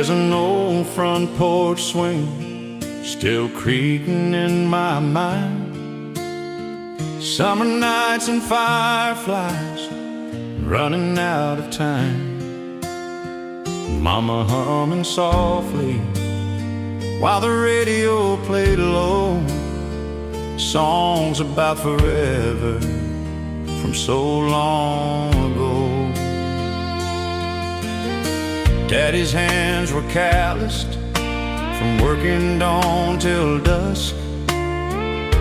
There's an old front porch swing still creaking in my mind. Summer nights and fireflies running out of time. Mama humming softly while the radio played low, songs about forever from so long ago. Daddy's hands were calloused from working dawn till dusk.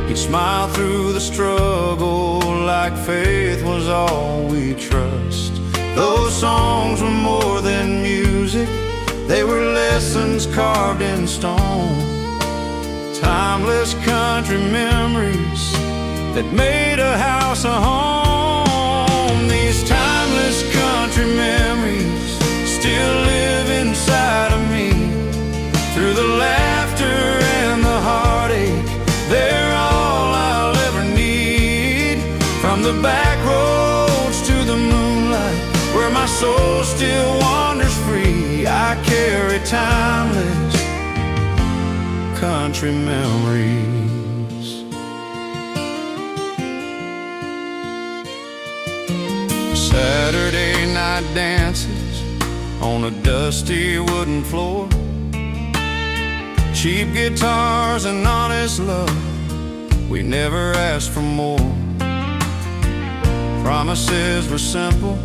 He'd smile through the struggle like faith was all we trust. Those songs were more than music, they were lessons carved in stone. Timeless country memories that made a house a home. These timeless country memories still live inside of me. Through the laughter and the heartache, they're all I'll ever need. From the back roads to the moonlight, where my soul still wanders free, I carry timeless country memories. Saturday night dances on a dusty wooden floor, cheap guitars and honest love, we never asked for more. Promises were simple,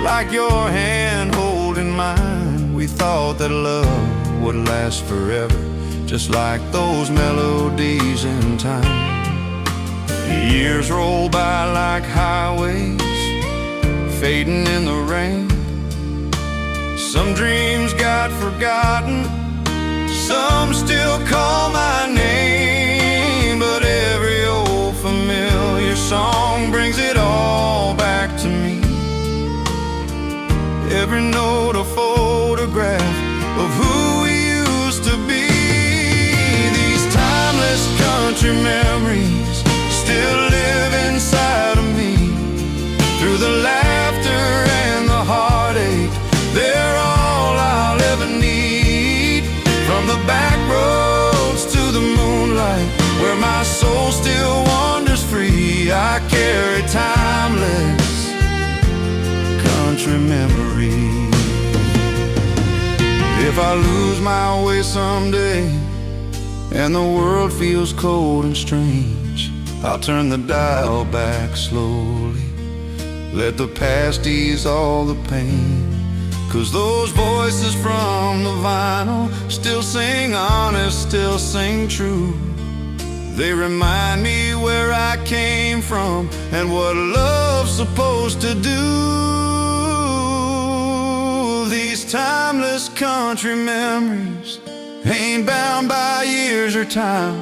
like your hand holding mine. We thought that love would last forever, just like those melodies in time. Years roll by like highways, fading in the rain. Some dreams got forgotten, some still call my name. But every old familiar song brings it all back to me. Every note a photograph of who we used to be. These timeless country memories still live inside of me. Through the laughter and the heartache, they're all I'll ever need. From the back roads to the moonlight, where my soul still wanders free, I carry timeless country memories. If I lose my way someday and the world feels cold and strange, I'll turn the dial back slowly, let the past ease all the pain. 'Cause those voices from the vinyl still sing honest, still sing true. They remind me where I came from and what love's supposed to do. These timeless country memories ain't bound by years or time.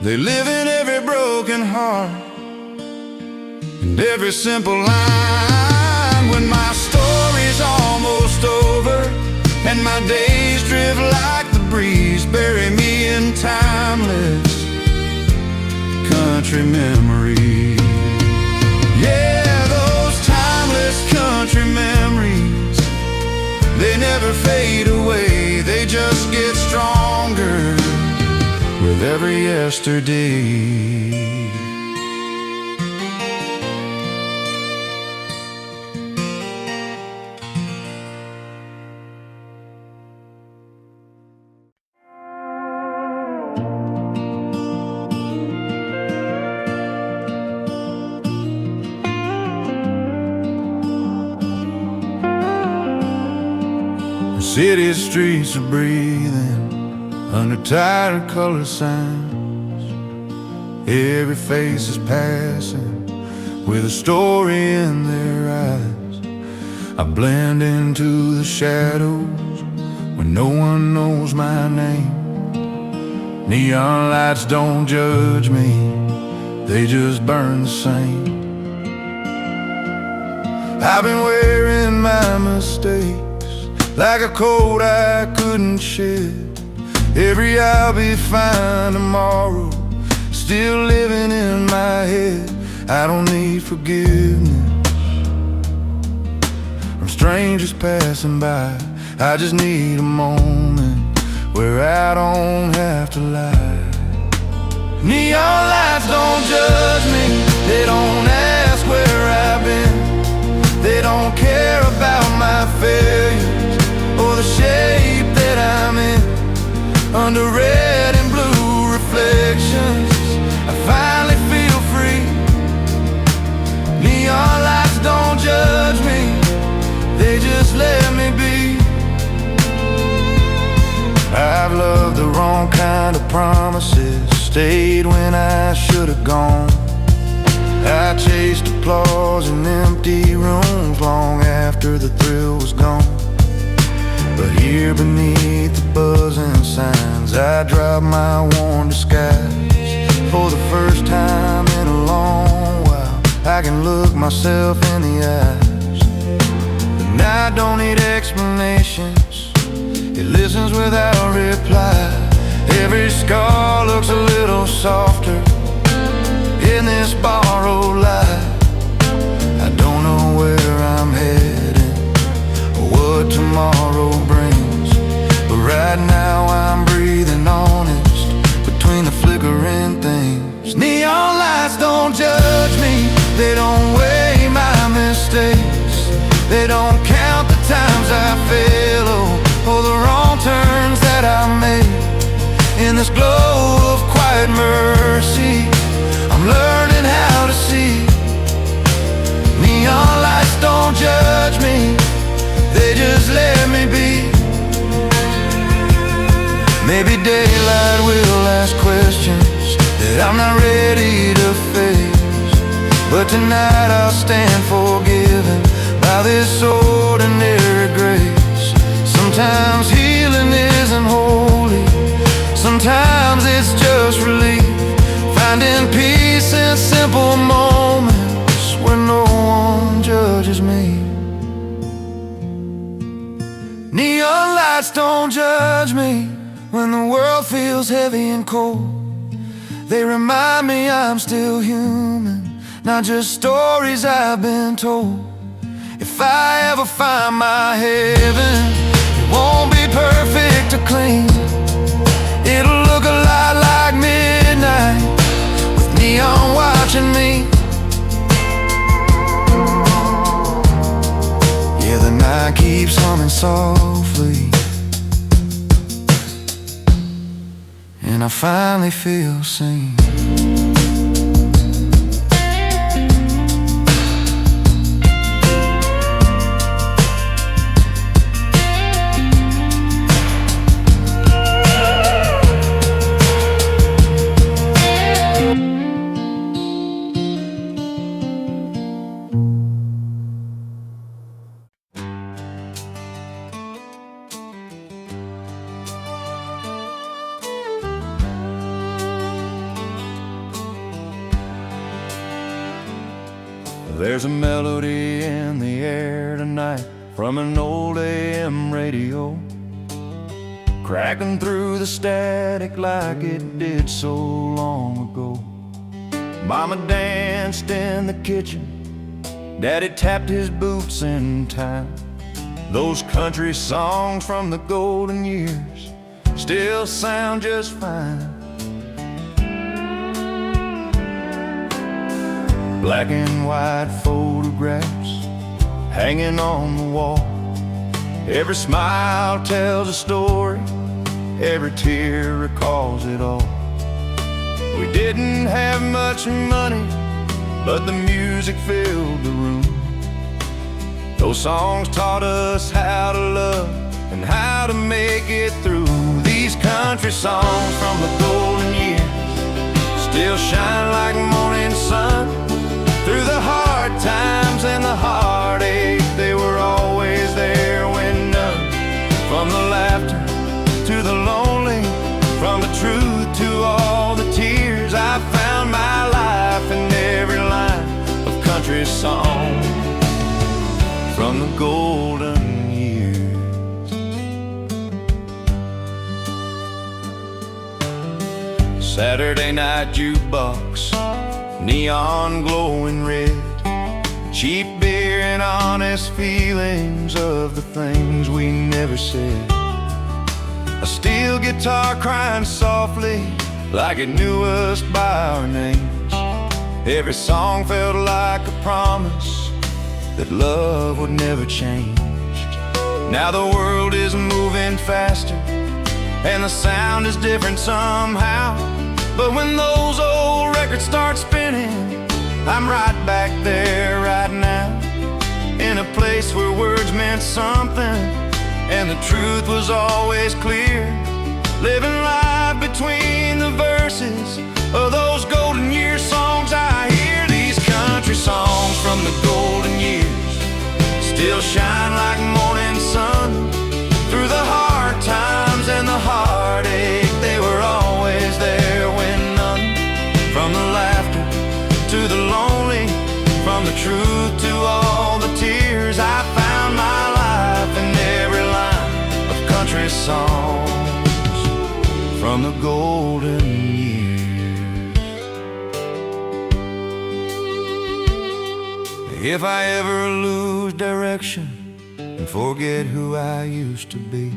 They live in every broken heart and every simple line. When my story's almost over and my days drift like the breeze, bury me in timeless country memories. Yeah, those timeless country memories, they never fade away, they just get stronger with every yesterday. City streets are breathing under tighter color signs. Every face is passing with a story in their eyes. I blend into the shadows when no one knows my name. Neon lights don't judge me, they just burn the same. I've been wearing my mistakes like a coat I couldn't shed. Every I'll be fine tomorrow still living in my head. I don't need forgiveness from strangers passing by. I just need a moment where I don't have to lie. Neon lights don't judge me, they don't ask where I've been. They don't care about my failures or the shape that I'm in. Under red and blue reflections, I finally feel free. Neon lights don't judge me, they just let me be. I've loved the wrong kind of promises, stayed when I should have gone. I chased applause in empty rooms long after the thrill was gone. But here beneath the buzzing signs, I dropped my worn disguise. For the first time in a long while, I can look myself in the eyes. And I don't need explanations, it listens without reply. Every scar looks a little softer in this borrowed light. I don't know where I'm heading or what tomorrow brings, but right now I'm breathing honest between the flickering things. Neon lights don't judge me, they don't weigh my mistakes. They don't count the times I fail or the wrong turns that I made. In this glow of quiet mercy, I'm learning how to see. Neon lights don't judge me, they just let me be. Maybe daylight will ask questions that I'm not ready to face, but tonight I'll stand forgiven by this ordinary grace. Sometimes healing isn't holy, sometimes it's just relief, finding peace in simple moments where no one judges me. Neon lights don't judge me when the world feels heavy and cold. They remind me I'm still human, not just stories I've been told. If I ever find my heaven, it won't be perfect or clean. It'll look a lot like midnight with neon watching me. Yeah, the night keeps humming softly, and I finally feel seen. There's a melody in the air tonight from an old AM radio, cracking through the static like it did so long ago. Mama danced in the kitchen, Daddy tapped his boots in time. Those country songs from the golden years still sound just fine. Black and white photographs hanging on the wall. Every smile tells a story, every tear recalls it all. We didn't have much money, but the music filled the room. Those songs taught us how to love and how to make it through. These country songs from the golden years still shine like morning sun. Through the hard times and the heartache, they were always there when none. From the laughter to the lonely, from the truth to all the tears, I found my life in every line of country song from the golden years. Saturday night jukebox, neon glowing red, cheap beer and honest feelings of the things we never said. A steel guitar crying softly like it knew us by our names. Every song felt like a promise that love would never change. Now the world is moving faster and the sound is different somehow, but when those old records start spinning, I'm right back there right now, in a place where words meant something and the truth was always clear. Living life between the verses of those golden year songs I hear. These country songs from the golden years still shine like morning sun. Through the hard times and the heartache, they were always there when none. From the laughter to the lonely, from the truth to all the tears, I found my life in every line of country songs from the golden years. If I ever lose direction and forget who I used to be,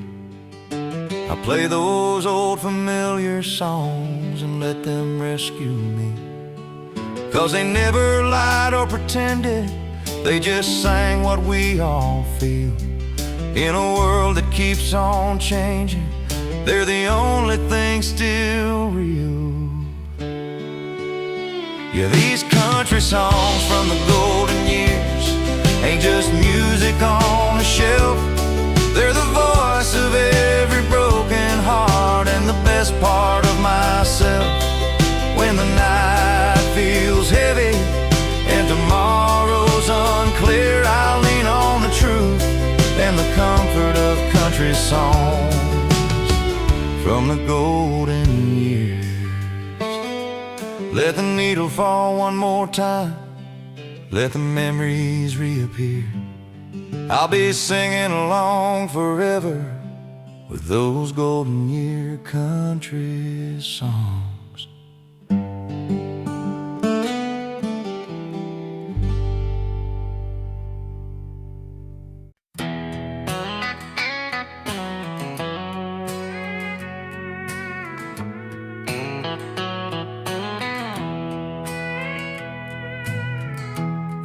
I play those old familiar songs and let them rescue me. 'Cause they never lied or pretended, they just sang what we all feel. In a world that keeps on changing, they're the only thing still real. Yeah, these country songs from the golden years ain't just music on a shelf. They're the voice of every broken heart and the best part of myself. When the night feels heavy and tomorrow's unclear, I'll lean on the truth and the comfort of country songs from the golden years. Let the needle fall one more time, let the memories reappear. I'll be singing along forever with those golden year country songs.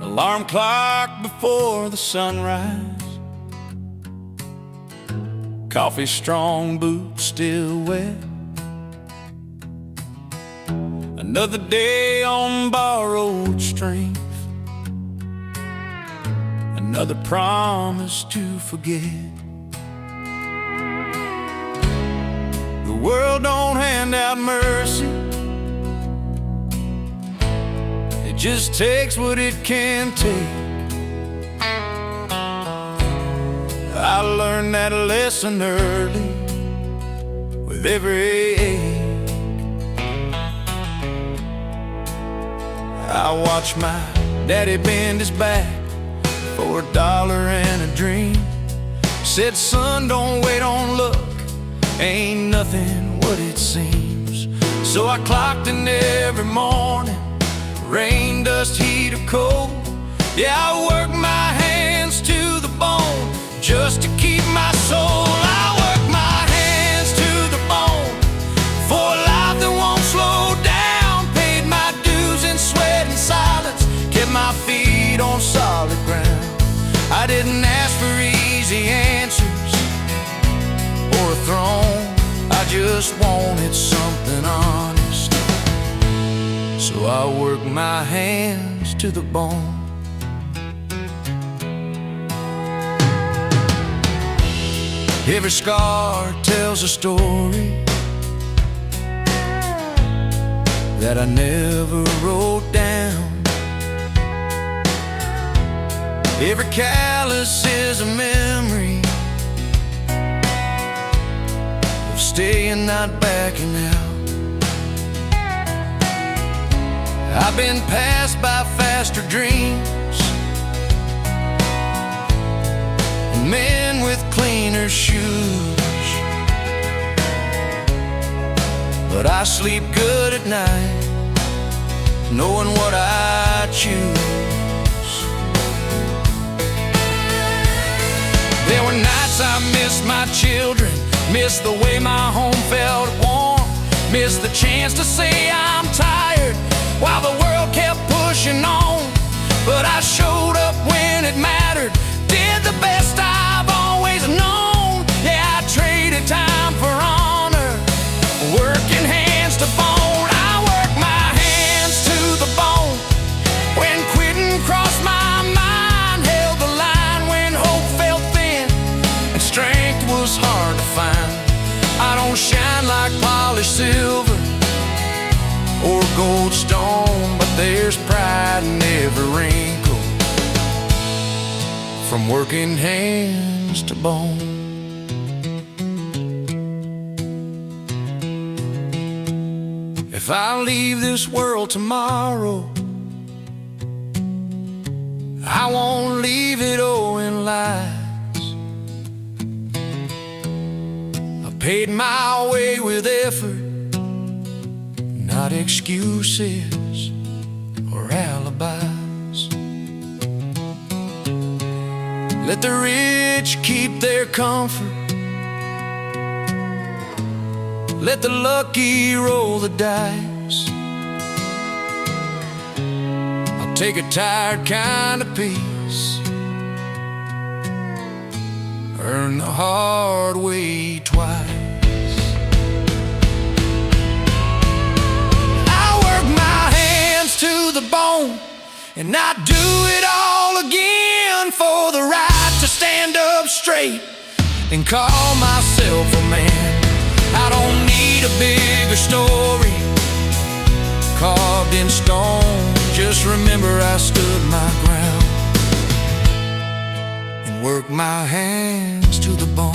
Alarm clock before the sunrise, coffee strong, boots still wet. Another day on borrowed strength, another promise to forget. The world don't hand out mercy, it just takes what it can take. I learned that lesson early with every ache. I watched my daddy bend his back for $1 and a dream. Said, son, don't wait on luck, ain't nothing what it seems. So I clocked in every morning, rain, dust, heat, or cold. Yeah, I work my hands to the bone just to keep my soul. I work my hands to the bone for a life that won't slow down. Paid my dues in sweat and silence, kept my feet on solid ground. I didn't ask for easy answers or a throne, I just wanted something honest. So I work my hands to the bone. Every scar tells a story that I never wrote down. Every callus is a memory of staying, not backing out. I've been passed by faster dreams and men with cleaner shoes, but I sleep good at night knowing what I choose. There were nights I missed my children, missed the way my home felt warm, missed the chance to say I'm tired while the world kept pushing on. But I showed up when it mattered, did the best I've always known. Yeah, I traded time for honor, working hands to bone. I worked my hands to the bone when quitting crossed my mind, held the line when hope felt thin and strength was hard to find. I don't shine like polished silver or gold stone, but there's pride in every wrinkle, from working hands to bone. If I leave this world tomorrow, I won't leave it owing lies. I paid my way with effort, not excuses or alibis. Let the rich keep their comfort, let the lucky roll the dice. I'll take a tired kind of peace, earn the hard way twice. To the bone, and I do it all again for the right to stand up straight and call myself a man. I don't need a bigger story carved in stone. Just remember I stood my ground and worked my hands to the bone.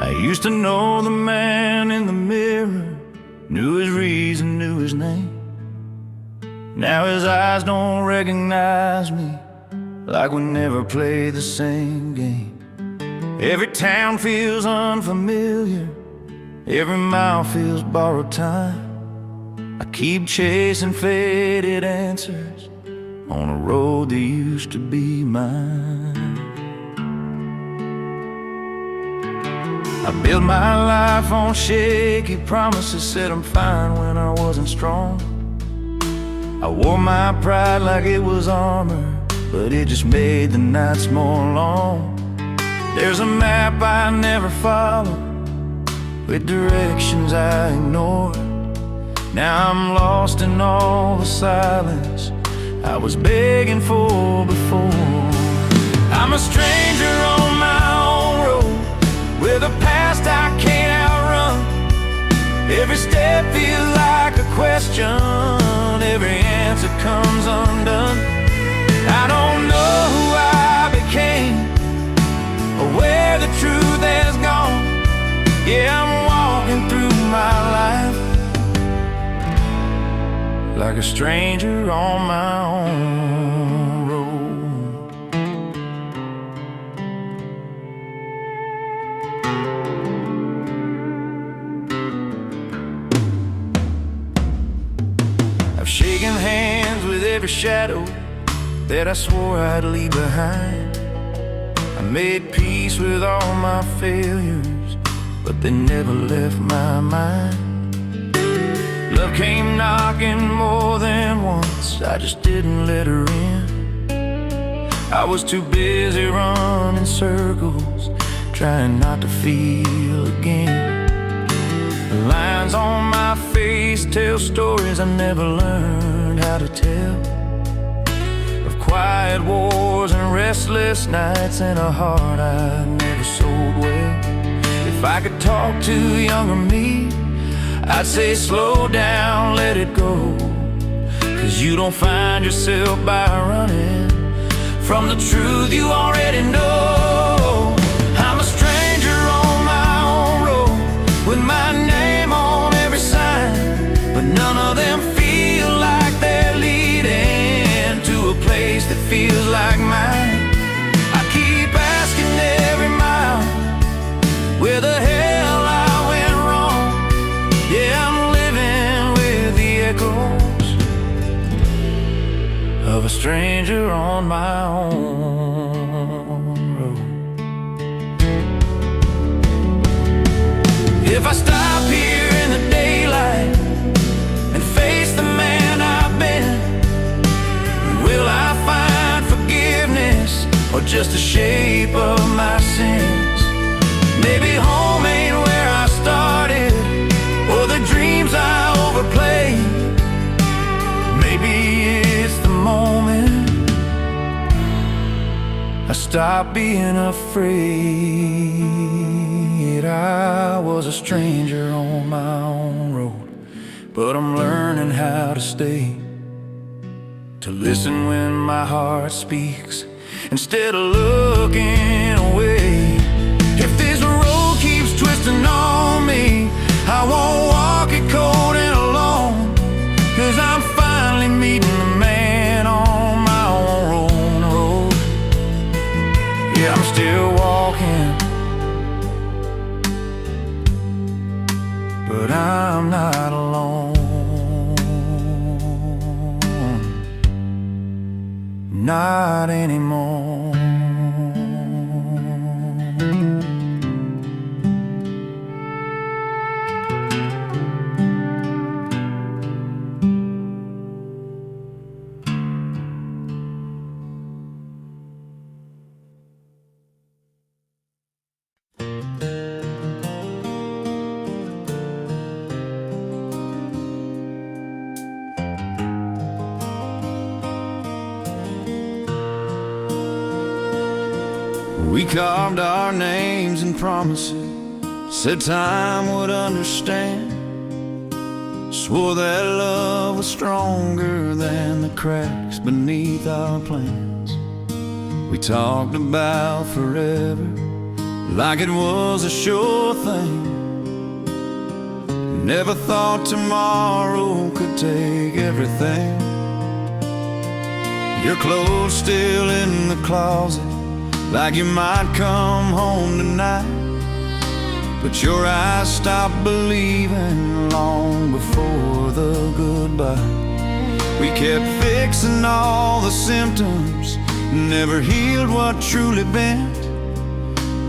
I used to know the man in the mirror, knew his reason, knew his name. Now his eyes don't recognize me, like we never played the same game. Every town feels unfamiliar, every mile feels borrowed time. I keep chasing faded answers on a road that used to be mine. I built my life on shaky promises, said I'm fine when I wasn't strong. I wore my pride like it was armor, but it just made the nights more long. There's a map I never followed, with directions I ignored. Now I'm lost in all the silence I was begging for before. I'm a stranger on my own road, with a past I can't outrun. Every step feels like a question, every answer comes undone. I don't know who I became, or where the truth has gone. Yeah, I'm walking through my life like a stranger on my own road. I've shaken hands with every shadow that I swore I'd leave behind. I made peace with all my failures, but they never left my mind. Love came knocking more than once, I just didn't let her in. I was too busy running circles, trying not to feel again. The lines on my face tell stories I never learned how to tell, of quiet wars and restless nights and a heart I never sold well. If I could talk to younger me, I'd say slow down, let it go, 'cause you don't find yourself by running from the truth you already know. I'm a stranger on my own road, with my name on every sign, but none of them feel like they're leading to a place that feels like mine. I keep asking every mile where the hell I went wrong. Yeah, I'm living with the echoes of a stranger on my own road. If I stop here in the daylight and face the man I've been, will I find forgiveness or just the shape of my sins? Maybe home ain't where I started, or the dreams I overplayed. Maybe it's the moment I stopped being afraid. I was a stranger on my own road, but I'm learning how to stay, to listen when my heart speaks instead of looking away. If this road keeps twisting on me, I won't walk it cold and alone, 'cause I'm finally meeting the man on my own road. Yeah, I'm still walking, but I'm not alone. Not anymore. We carved our names and promises, said time would understand, swore that love was stronger than the cracks beneath our plans. We talked about forever like it was a sure thing. Never thought tomorrow could take everything. Your clothes still in the closet, like you might come home tonight, but your eyes stopped believing long before the goodbye. We kept fixing all the symptoms, never healed what truly bent.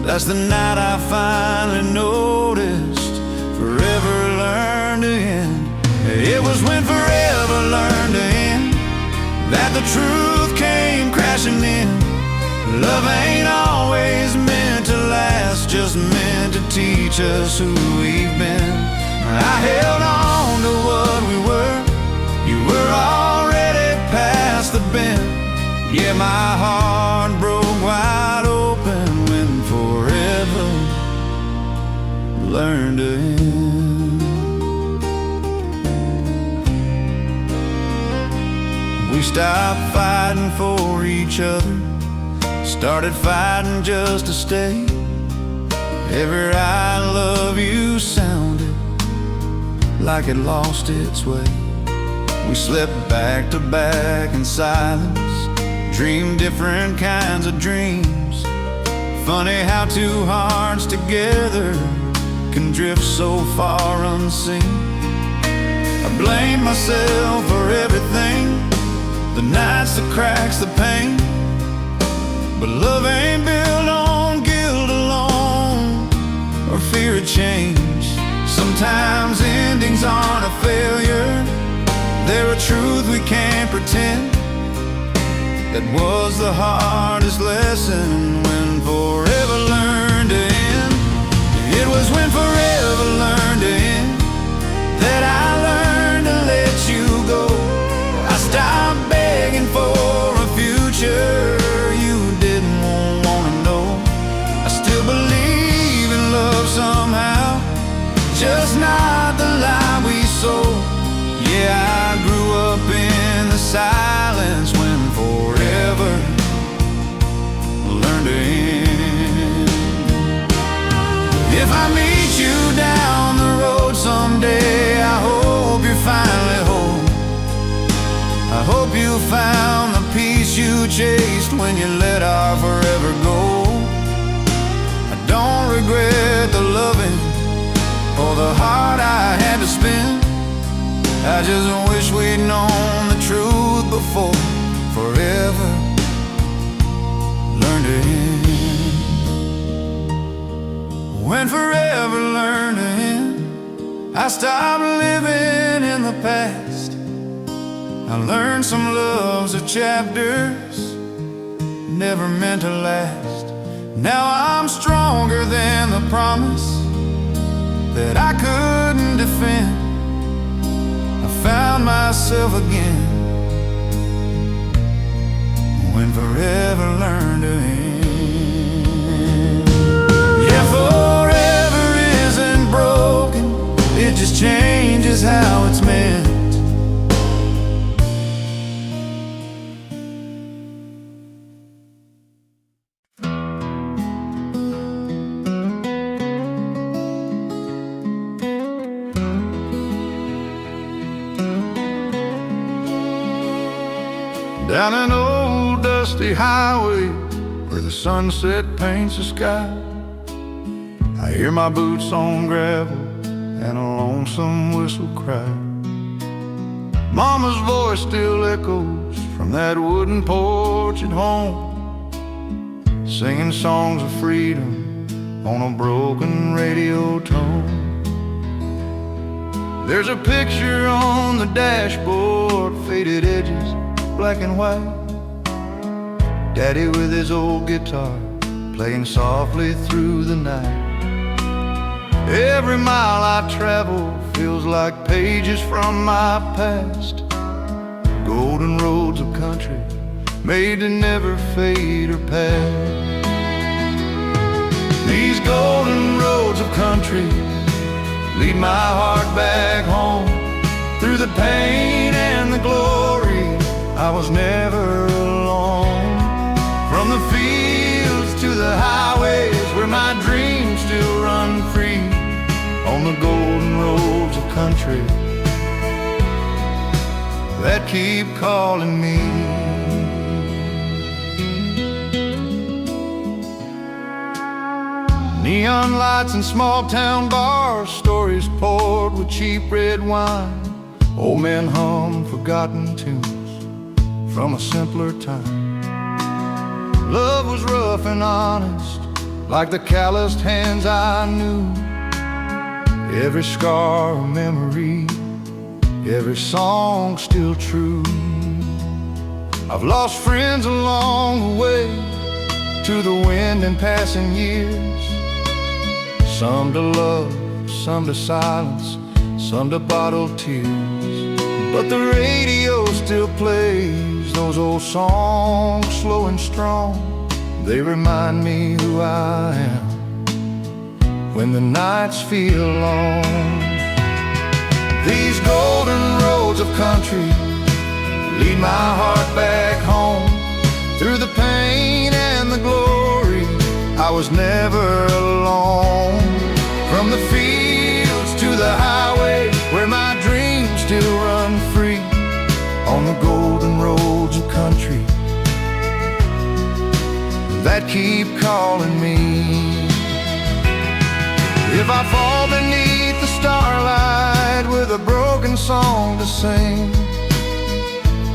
That's the night I finally noticed forever learned to end. It was when forever learned to end that the truth came crashing in. Love ain't always meant to last, just meant to teach us who we've been. I held on to what we were, you were already past the bend. Yeah, my heart broke wide open when forever learned to end. We stopped fighting for each other, started fighting just to stay. Every I love you sounded like it lost its way. We slept back to back in silence, dreamed different kinds of dreams. Funny how two hearts together can drift so far unseen. I blame myself for everything, the nights, the cracks, the pain. But love ain't built on guilt alone or fear of change. Sometimes endings aren't a failure, they're a truth we can't pretend. That was the hardest lesson, when forever learned to end. It was when forever learned to end found the peace you chased when you let our forever go. I don't regret the loving or the heart I had to spend. I just wish we'd known the truth before forever learned to end. When forever learned to end, I stopped living in the past. I learned some loves are chapters never meant to last. Now I'm stronger than the promise that I couldn't defend. I found myself again when forever learned to end. Yeah, forever isn't broken, it just changes how it's meant. Down an old dusty highway where the sunset paints the sky, I hear my boots on gravel and a lonesome whistle cry. Mama's voice still echoes from that wooden porch at home, singing songs of freedom on a broken radio tone. There's a picture on the dashboard, faded edges, black and white. Daddy with his old guitar, playing softly through the night. Every mile I travel feels like pages from my past. Golden roads of country, made to never fade or pass. These golden roads of country lead my heart back home, through the pain and the glory. I was never alone. From the fields to the highways where my dreams still run free, on the golden roads of country that keep calling me. Neon lights and small town bars, stories poured with cheap red wine. Old men hum forgotten tunes from a simpler time. Love was rough and honest, like the calloused hands I knew. Every scar a memory, every song still true. I've lost friends along the way, to the wind and passing years. Some to love, some to silence, some to bottled tears. But the radio still plays those old songs, slow and strong. They remind me who I am when the nights feel long. These golden roads of country lead my heart back home, through the pain and the glory. I was never alone. From the fields to the highway where my dreams still run free, on the golden roads of country that keep calling me. If I fall beneath the starlight with a broken song to sing,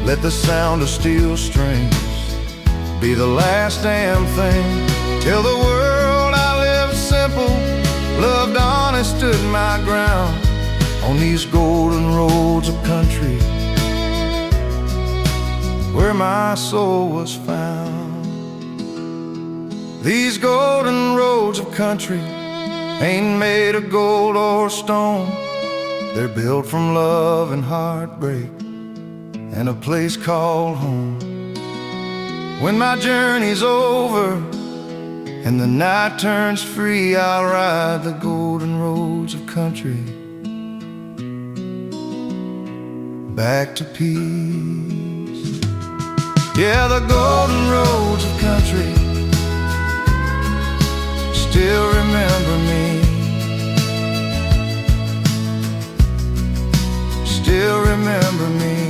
let the sound of steel strings be the last damn thing. Tell the world I lived simple, loved honest, stood my ground on these golden roads of country where my soul was found. These golden roads of country ain't made of gold or stone. They're built from love and heartbreak and a place called home. When my journey's over and the night turns free, I'll ride the golden roads of country back to peace. Yeah, the golden roads of country still remember me, still remember me.